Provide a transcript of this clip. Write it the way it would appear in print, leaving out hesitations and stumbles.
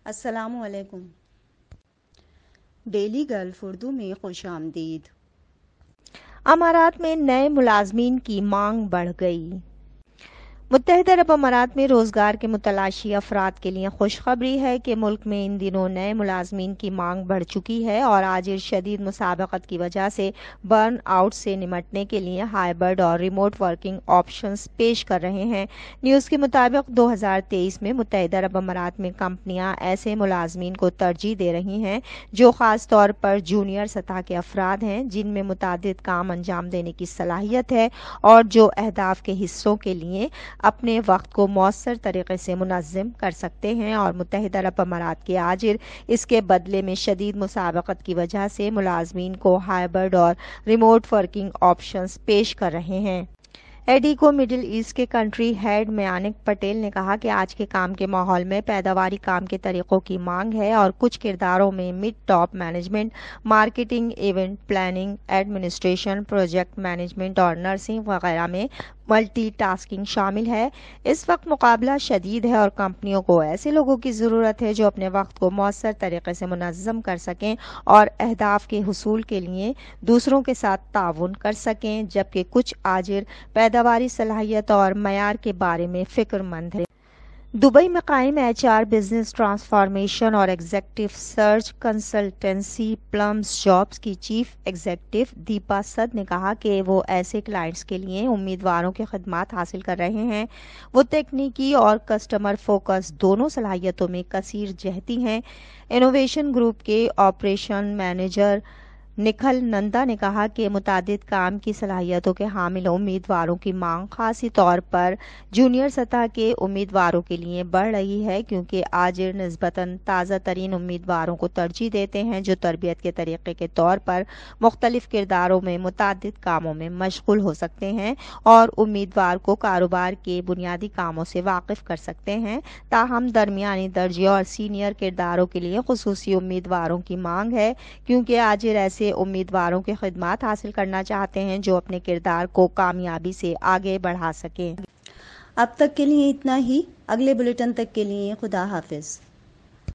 السلام علیکم۔ Daily golf Urdu میں خوش آمدید۔ امارات میں نئے ملازمین کی مانگ بڑھ گئی۔ متحدہ عرب امارات میں روزگار کے متلاشی افراد کے لیے خوشخبری ہے کہ ملک میں ان دنوں نئے ملازمین کی مانگ بڑھ چکی ہے اور آج شدید مسابقت کی وجہ سے برن آؤٹ سے نمٹنے کے لیے ہائبرڈ اور ریموٹ ورکنگ آپشنز پیش کر رہے ہیں۔ نیوز کے مطابق 2023 میں متحدہ عرب امارات میں کمپنیاں ایسے ملازمین کو ترجیح دے رہی ہیں جو خاص طور پر جونیئر سطح کے افراد ہیں، جن میں متعدد کام انجام دینے کی صلاحیت ہے اور جو اہداف کے حصوں کے لیے اپنے وقت کو مؤثر طریقے سے منظم کر سکتے ہیں، اور متحدہ عرب امارات کے آجر اس کے بدلے میں شدید مسابقت کی وجہ سے ملازمین کو ہائبرڈ اور ریموٹ ورکنگ آپشنز پیش کر رہے ہیں۔ ایڈیکو مڈل ایسٹ کے کنٹری ہیڈ میانک پٹیل نے کہا کہ آج کے کام کے ماحول میں پیداواری کام کے طریقوں کی مانگ ہے اور کچھ کرداروں میں mid top management, marketing, event planning, administration, project management اور نرسنگ وغیرہ میں ملٹی ٹاسکنگ شامل ہے۔ اس وقت مقابلہ شدید ہے اور کمپنیوں کو ایسے لوگوں کی ضرورت ہے جو اپنے وقت کو مؤثر طریقے سے منظم کر سکیں اور اہداف کے حصول کے لیے دوسروں کے ساتھ تعاون کر سکیں، جبکہ کچھ آجر پیداواری صلاحیت اور معیار کے بارے میں فکر مند ہیں۔ دبئی میں قائم ایچ آر بزنس ٹرانسفارمیشن اور ایگزیکٹو سرچ کنسلٹنسی پلمز جابز کی چیف ایگزیکٹو دیپا سد نے کہا کہ وہ ایسے کلائنٹس کے لیے امیدواروں کی خدمات حاصل کر رہے ہیں۔ وہ تکنیکی اور کسٹمر فوکس دونوں صلاحیتوں میں کثیر جہتی ہیں۔ انوویشن گروپ کے آپریشن مینیجر نکھل نندا نے کہا کہ متعدد کام کی صلاحیتوں کے حامل امیدواروں کی مانگ خاصی طور پر جونیئر سطح کے امیدواروں کے لیے بڑھ رہی ہے، کیونکہ آجر نسبتاً تازہ ترین امیدواروں کو ترجیح دیتے ہیں جو تربیت کے طریقے کے طور پر مختلف کرداروں میں متعدد کاموں میں مشغول ہو سکتے ہیں اور امیدوار کو کاروبار کے بنیادی کاموں سے واقف کر سکتے ہیں۔ تاہم درمیانی درجے اور سینئر کرداروں کے لیے خصوصی امیدواروں کی مانگ ہے، کیونکہ آجر ایسے امیدواروں کی خدمات حاصل کرنا چاہتے ہیں جو اپنے کردار کو کامیابی سے آگے بڑھا سکیں۔ اب تک کے لیے اتنا ہی۔ اگلے بلیٹن تک کے لیے خدا حافظ۔